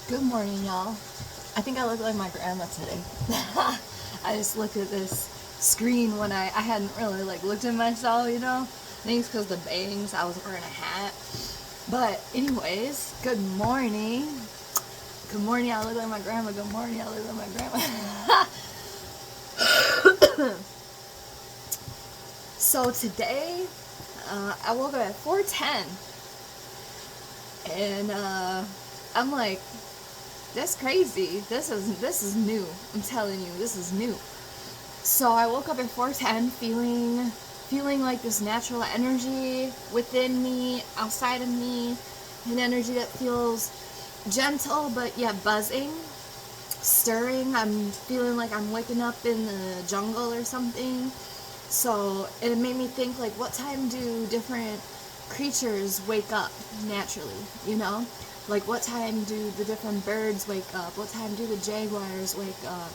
Good morning, y'all. I think I look like my grandma today. I just looked at this screen when I hadn't really looked at myself, you know? I think it's because the bangs, I was wearing a hat. But anyways, good morning. Good morning, I look like my grandma. Good morning, I look like my grandma. So today, I woke up at 4:10, and I'm like, that's crazy. This is new. I'm telling you, this is new. So I woke up at 4:10 feeling like this natural energy within me, outside of me, an energy that feels gentle but yet buzzing, stirring. I'm feeling like I'm waking up in the jungle or something. So it made me think, like, what time do different creatures wake up naturally, you know? Like, what time do the different birds wake up? What time do the jaguars wake up?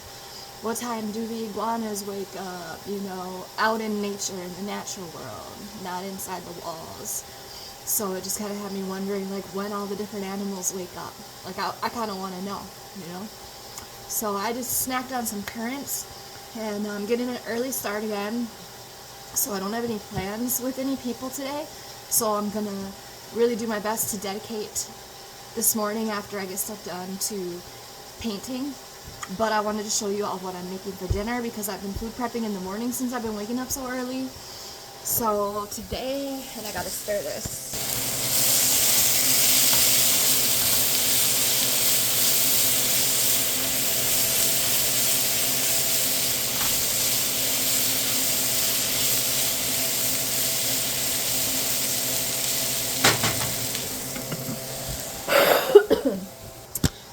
What time do the iguanas wake up, you know, out in nature, in the natural world, not inside the walls? So it just kind of had me wondering, like, when all the different animals wake up. Like, I kind of want to know, you know? So I just snacked on some currants, and I'm getting an early start again. So I don't have any plans with any people today. So I'm going to really do my best to dedicate this morning after I get stuff done to painting. But I wanted to show you all what I'm making for dinner because I've been food prepping in the morning since I've been waking up so early. So today, and I gotta stir this.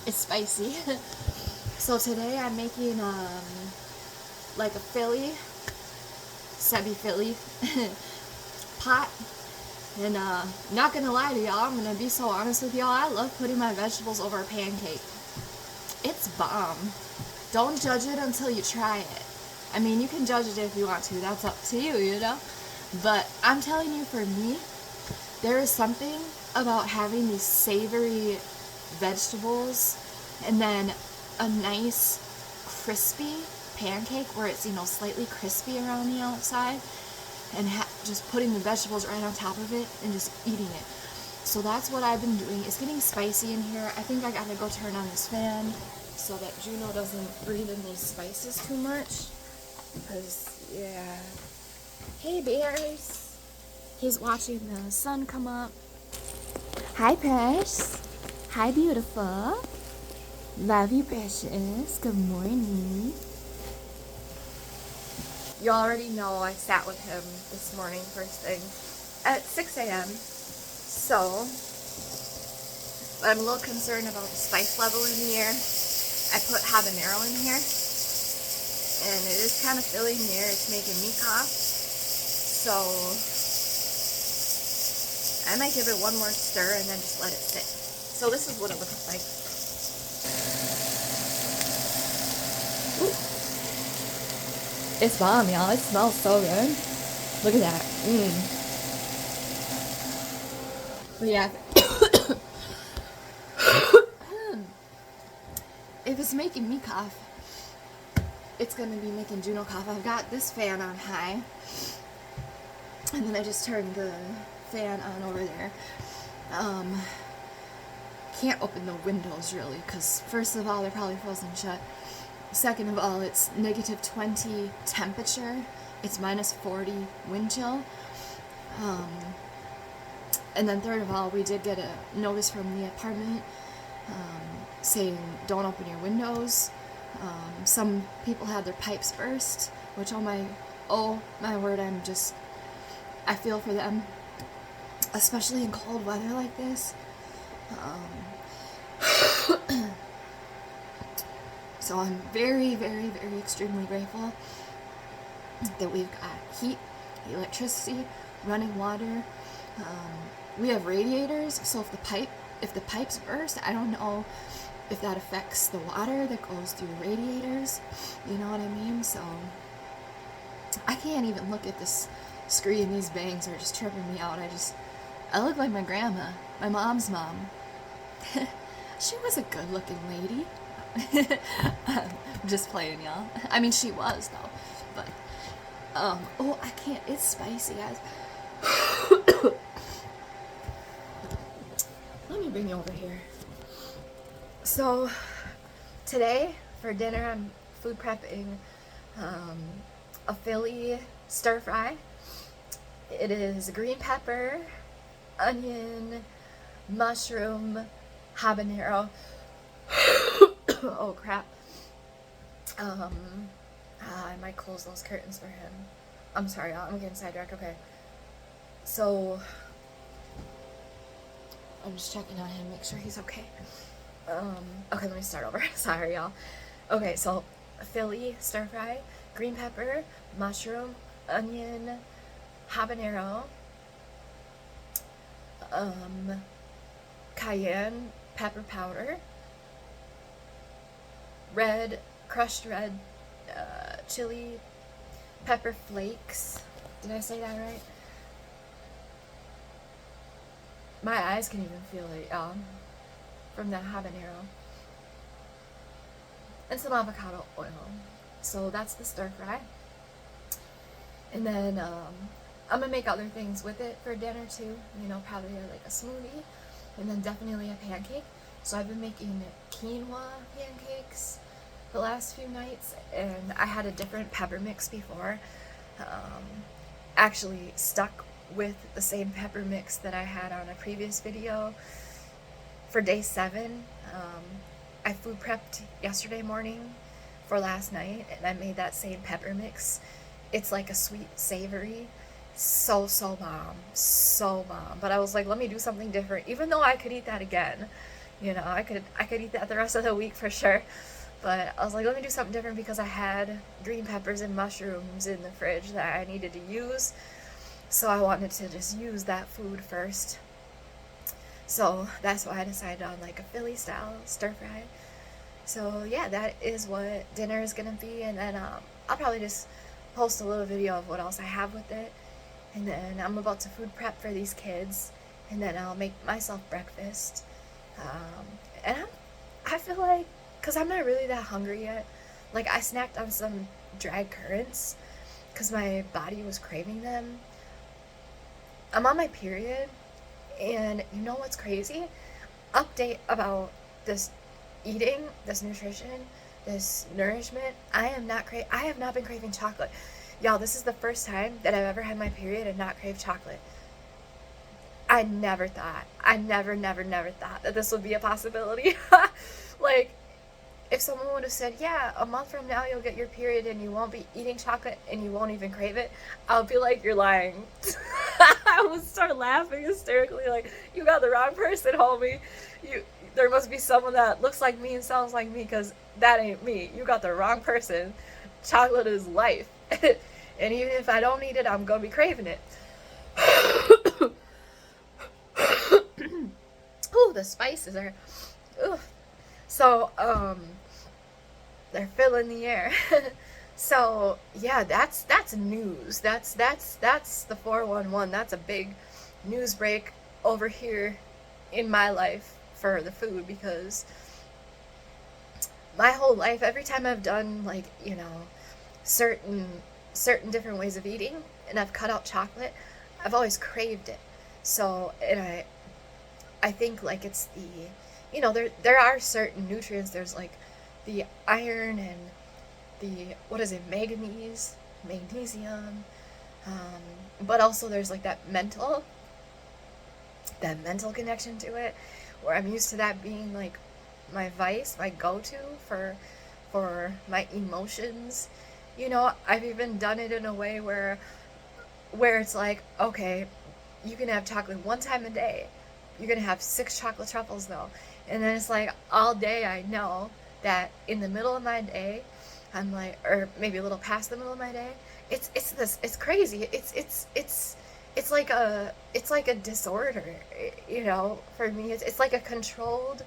It's spicy. So today I'm making like a Philly, semi-Philly pot. And not gonna lie to y'all, I'm gonna be so honest with y'all, I love putting my vegetables over a pancake. It's bomb. Don't judge it until you try it. I mean, you can judge it if you want to, that's up to you, you know? But I'm telling you, for me, there is something about having these savory vegetables and then a nice crispy pancake where it's, you know, slightly crispy around the outside, and just putting the vegetables right on top of it and just eating it. So that's what I've been doing. It's getting spicy in here. I think I gotta go turn on this fan so that Juno doesn't breathe in these spices too much. Because, yeah. Hey, bears. He's watching the sun come up. Hi, Precious. Hi, beautiful. Love you, Precious. Good morning. You already know I sat with him this morning first thing at 6 a.m. So I'm a little concerned about the spice level in here. I put habanero in here, and it is kind of filling the air. It's making me cough. So I might give it one more stir and then just let it sit. So this is what it looks like. Ooh. It's bomb, y'all. It smells so good. Look at that. But yeah. If it's making me cough, it's going to be making Juno cough. I've got this fan on high. And then I just turned the fan on over there. Can't open the windows really, because first of all, they're probably frozen shut. Second of all, it's negative 20 temperature. It's minus 40 wind chill. And then third of all, we did get a notice from the apartment saying don't open your windows. Some people had their pipes burst, which oh my word, I feel for them, especially in cold weather like this. So I'm very, very, very extremely grateful that we've got heat, electricity, running water. We have radiators, so if the pipes burst, I don't know if that affects the water that goes through the radiators. You know what I mean? So I can't even look at this screen. These bangs are just tripping me out. I look like my grandma, my mom's mom. She was a good-looking lady. Just playing, y'all. I mean, she was though. But oh, I can't. It's spicy, guys. Let me bring you over here. So today for dinner, I'm food prepping a Philly stir fry. It is green pepper, onion, mushroom, habanero. Oh crap. I might close those curtains for him. I'm sorry, y'all. I'm getting sidetracked. Okay. So I'm just checking on him, make sure he's okay. Okay, let me start over. Sorry, y'all. Okay, so Philly stir fry, green pepper, mushroom, onion, habanero, cayenne pepper powder, crushed red chili pepper flakes. Did I say that right? My eyes can even feel it from the habanero. And some avocado oil. So that's the stir fry. And then I'm gonna make other things with it for dinner too. You know, probably like a smoothie, and then definitely a pancake. So I've been making quinoa pancakes the last few nights, and I had a different pepper mix before. Actually stuck with the same pepper mix that I had on a previous video for day 7. I food prepped yesterday morning for last night, and I made that same pepper mix. It's like a sweet savory, so bomb, so bomb. But I was like, let me do something different, even though I could eat that again. You know, I could eat that the rest of the week for sure. But I was like, let me do something different because I had green peppers and mushrooms in the fridge that I needed to use. So I wanted to just use that food first. So that's why I decided on like a Philly style stir fry. So yeah, that is what dinner is gonna be, and then I'll probably just post a little video of what else I have with it. And then I'm about to food prep for these kids, and then I'll make myself breakfast. And I feel like, cause I'm not really that hungry yet. Like I snacked on some dried currants, cause my body was craving them. I'm on my period, and you know what's crazy? Update about this eating, this nutrition, this nourishment. I have not been craving chocolate. Y'all, this is the first time that I've ever had my period and not craved chocolate. I never thought that this would be a possibility. Like, if someone would have said, yeah, a month from now you'll get your period and you won't be eating chocolate and you won't even crave it, I'll be like, you're lying. I would start laughing hysterically, like, you got the wrong person, homie. There must be someone that looks like me and sounds like me, because that ain't me. You got the wrong person. Chocolate is life. And even if I don't eat it, I'm gonna be craving it. Ooh, the spices are... Ooh. So, they're filling the air. So, yeah, that's news. That's the 411. That's a big news break over here in my life for the food, because my whole life, every time I've done, like, you know, certain different ways of eating, and I've cut out chocolate, I've always craved it. So, and I think, like, it's the, you know, there are certain nutrients. There's like the iron and the, what is it, magnesium, but also there's like that mental connection to it, where I'm used to that being like my vice, my go-to for my emotions. You know, I've even done it in a way where it's like, okay, you can have chocolate one time a day. You're gonna have 6 chocolate truffles though. And then it's like all day I know that in the middle of my day, I'm like, or maybe a little past the middle of my day, it's crazy. It's like a disorder, you know, for me. It's like a controlled,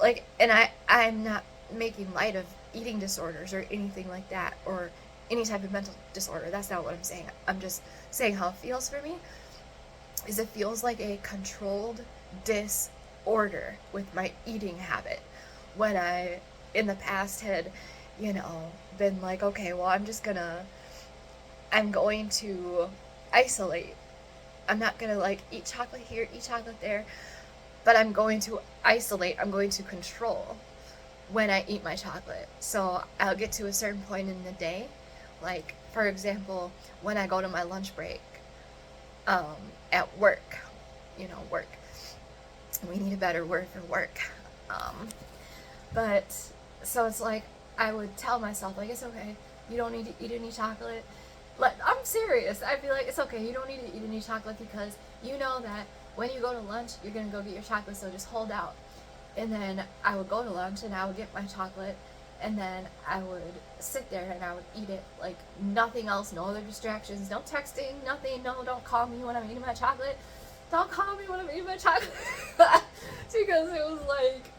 like, and I'm not making light of eating disorders or anything like that, or any type of mental disorder. That's not what I'm saying. I'm just saying how it feels for me. Is it feels like a controlled disorder. order with my eating habit. When I, in the past, had, you know, been like, okay, well, I'm going to isolate. I'm not gonna like eat chocolate here, eat chocolate there, but I'm going to isolate. I'm going to control when I eat my chocolate. So I'll get to a certain point in the day, like for example, when I go to my lunch break, at work, work. We need a better word for work. Um, but so it's like I would tell myself like it's okay. You don't need to eat any chocolate. Like I'm serious. I feel like it's okay. You don't need to eat any chocolate because you know that when you go to lunch, you're gonna go get your chocolate. So just hold out. And then I would go to lunch and I would get my chocolate, and then I would sit there and I would eat it like nothing else, no other distractions, no texting, nothing. No, don't call me when I'm eating my chocolate. Don't call me when I'm eating my chocolate. Because it was like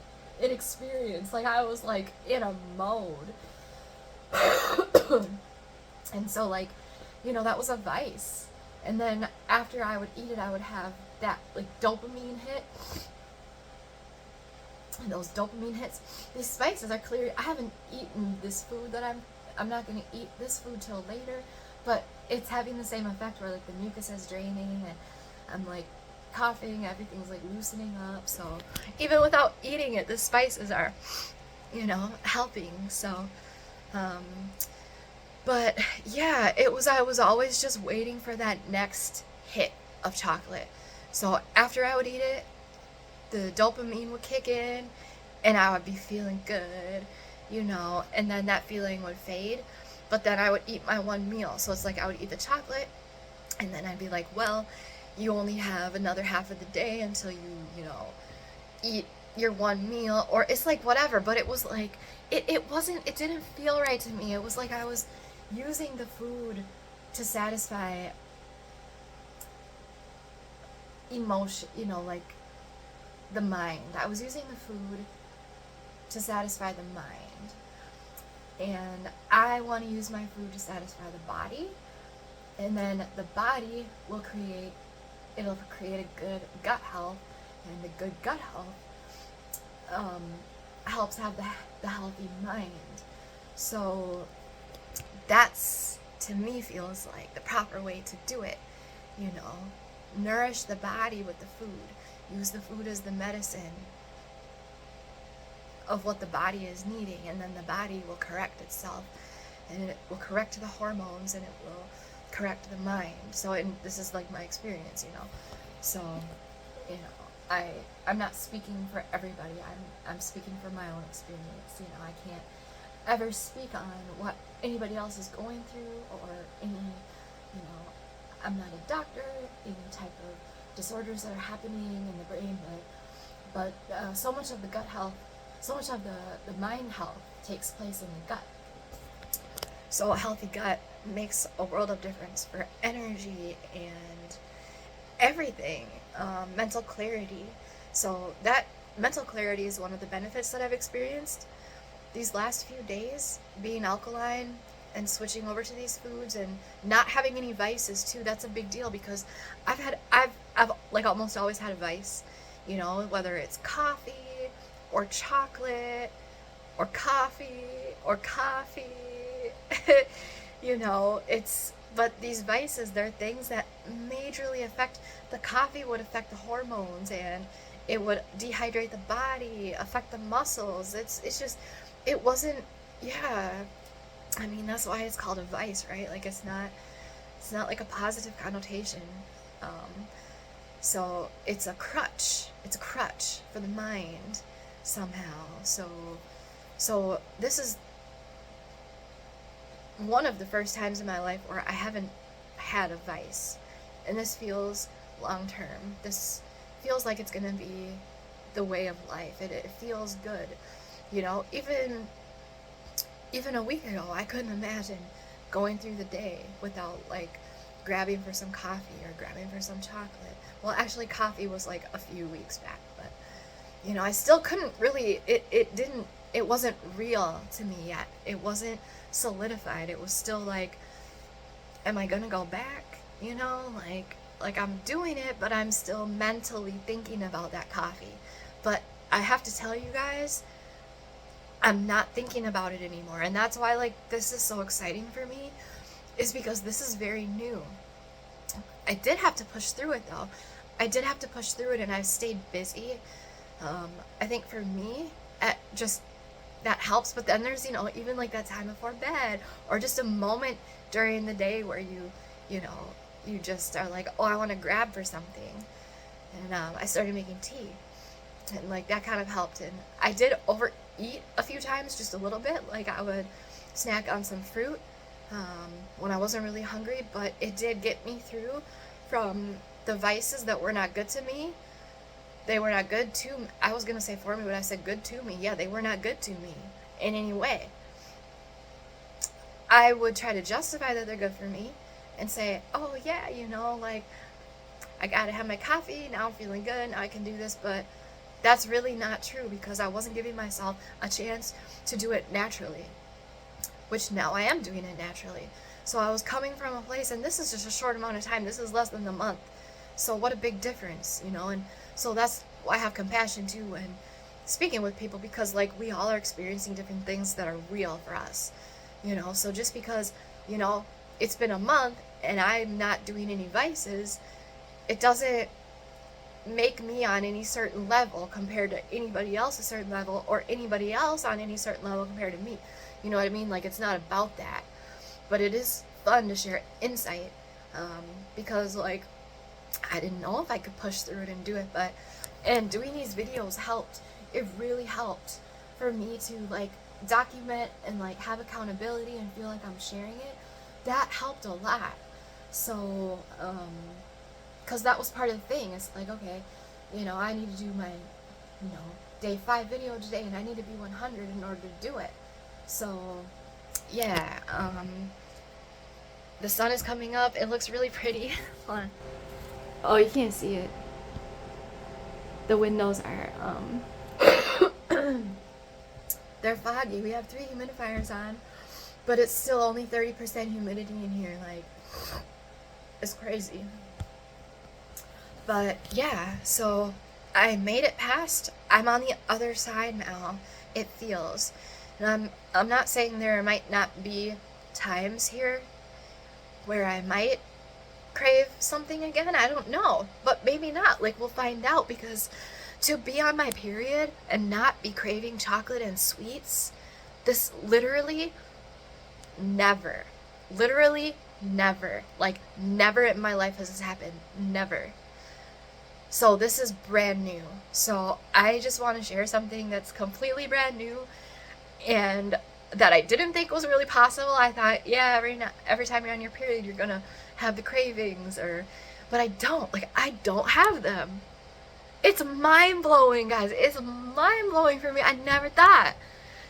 an experience. Like I was like in a mode. And so like, that was a vice. And then after I would eat it, I would have that like dopamine hit. And those dopamine hits, these spices are clear. I haven't eaten this food that I'm not gonna eat this food till later, but it's having the same effect where like the mucus is draining and I'm like coughing, everything's like loosening up. So even without eating it, the spices are, helping. So, but yeah, I was always just waiting for that next hit of chocolate. So after I would eat it, the dopamine would kick in and I would be feeling good, and then that feeling would fade. But then I would eat my one meal. So it's like I would eat the chocolate and then I'd be like, well, you only have another half of the day until eat your one meal, or it's like whatever. But it was like, it didn't feel right to me. It was like I was using the food to satisfy emotion, like the mind. I was using the food to satisfy the mind. And I want to use my food to satisfy the body. And then the body will create a good gut health. And the good gut health helps have the healthy mind. So that's, to me, feels like the proper way to do it. Nourish the body with the food. Use the food as the medicine of what the body is needing, and then the body will correct itself, and it will correct the hormones, and it will correct the mind. So, and this is like my experience, So, I'm not speaking for everybody. I'm speaking from my own experience. I can't ever speak on what anybody else is going through or any, I'm not a doctor, any type of disorders that are happening in the brain, but so much of the gut health, so much of the mind health takes place in the gut. So a healthy gut makes a world of difference for energy and everything, mental clarity. So that mental clarity is one of the benefits that I've experienced these last few days, being alkaline and switching over to these foods and not having any vices too. That's a big deal because I've like almost always had a vice, whether it's coffee or chocolate or coffee or coffee. But these vices, they're things that majorly affect the coffee would affect the hormones, and it would dehydrate the body, affect the muscles. It's just, it wasn't, yeah. I mean, that's why it's called a vice, right? Like it's not like a positive connotation. So it's a crutch. It's a crutch for the mind somehow. So this is one of the first times in my life where I haven't had a vice, and this feels long term. This feels like it's gonna be the way of life. It feels good, Even a week ago, I couldn't imagine going through the day without like grabbing for some coffee or grabbing for some chocolate. Well, actually, coffee was like a few weeks back, but I still couldn't really. It wasn't real to me yet. It wasn't solidified. It was still like, am I gonna go back? Like I'm doing it, but I'm still mentally thinking about that coffee. But I have to tell you guys, I'm not thinking about it anymore. And that's why, like, this is so exciting for me, is because this is very new. I did have to push through it, though. I did have to push through it, and I've stayed busy. I think for me, just that helps. But then there's, even like that time before bed, or just a moment during the day where you know, you just are like, oh, I want to grab for something. And I started making tea. And like that kind of helped. And I did overeat a few times, just a little bit. Like I would snack on some fruit when I wasn't really hungry, but it did get me through from the vices that were not good to me. They were not good to me. I was going to say for me, but I said good to me. Yeah, they were not good to me in any way. I would try to justify that they're good for me and say, oh yeah, like I gotta have my coffee, now I'm feeling good, now I can do this, but that's really not true, because I wasn't giving myself a chance to do it naturally, which now I am doing it naturally. So I was coming from a place, and this is just a short amount of time, this is less than a month, so what a big difference, and so that's why I have compassion too when speaking with people, because like we all are experiencing different things that are real for us, so just because it's been a month and I'm not doing any vices, it doesn't make me on any certain level compared to anybody else a certain level, or anybody else on any certain level compared to me. You know what I mean? Like, it's not about that. But it is fun to share insight, because like I didn't know if I could push through it and do it, and doing these videos helped. It really helped for me to like document and like have accountability and feel like I'm sharing it. That helped a lot. So because that was part of the thing. It's like, okay, I need to do my, day 5 video today, and I need to be 100 in order to do it. So, yeah, the sun is coming up. It looks really pretty. Hold on. Oh, you can't see it. The windows are, they're foggy. We have 3 humidifiers on, but it's still only 30% humidity in here. Like, it's crazy. But yeah, so I made it past. I'm on the other side now, it feels. And I'm not saying there might not be times here where I might crave something again. I don't know. But maybe not. Like, we'll find out, because to be on my period and not be craving chocolate and sweets, this literally never, like, never in my life has this happened. Never. So this is brand new. So I just want to share something that's completely brand new, and that I didn't think was really possible. I thought, yeah, every time you're on your period, you're gonna have the cravings, but I don't. Like, I don't have them. It's mind-blowing, guys. It's mind-blowing for me. I never thought.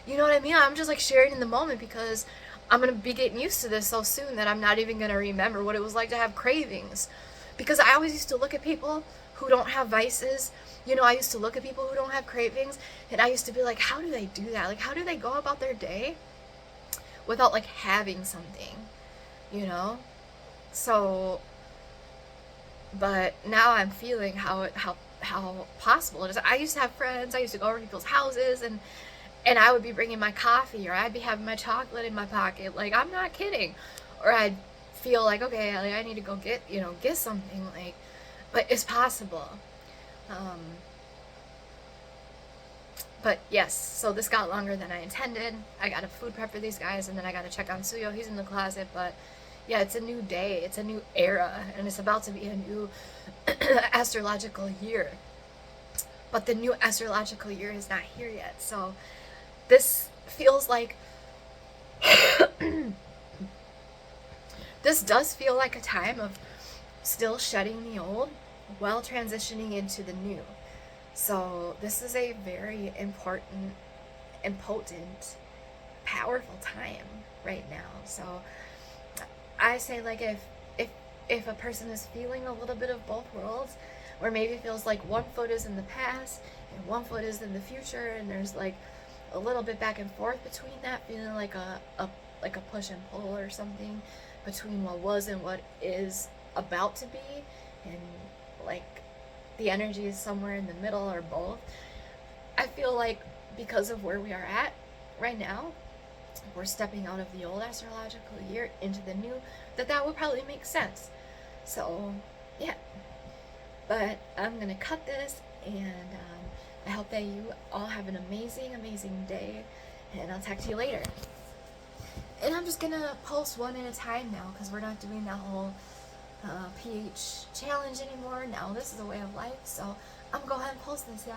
You know what I mean? I'm just like sharing in the moment, because I'm gonna be getting used to this so soon that I'm not even gonna remember what it was like to have cravings. Because I always used to look at people who don't have vices. I used to look at people who don't have cravings, and I used to be like, how do they do that? Like, how do they go about their day without like having something, So, but now I'm feeling how possible it is. I used to have friends. I used to go over to people's houses, and I would be bringing my coffee, or I'd be having my chocolate in my pocket. Like, I'm not kidding. Or I'd feel like, okay, like, I need to go get something, like, but it's possible. But yes, so this got longer than I intended. I got to food prep for these guys, and then I got to check on Suyo. He's in the closet, but yeah, it's a new day. It's a new era, and it's about to be a new astrological year. But the new astrological year is not here yet. So this feels like this does feel like a time of still shedding the old while transitioning into the new. So this is a very important and potent, powerful time right now. So I say, like, if a person is feeling a little bit of both worlds, or maybe it feels like one foot is in the past and one foot is in the future, and there's like a little bit back and forth between that, feeling like a push and pull or something between what was and what is about to be, and like the energy is somewhere in the middle or both. I feel like because of where we are at right now, we're stepping out of the old astrological year into the new, that would probably make sense. So, yeah. But I'm gonna cut this, and I hope that you all have an amazing, amazing day, and I'll talk to you later. And I'm just gonna post one at a time now because we're not doing that whole pH challenge anymore. Now this is a way of life, so I'm gonna go ahead and post this, y'all.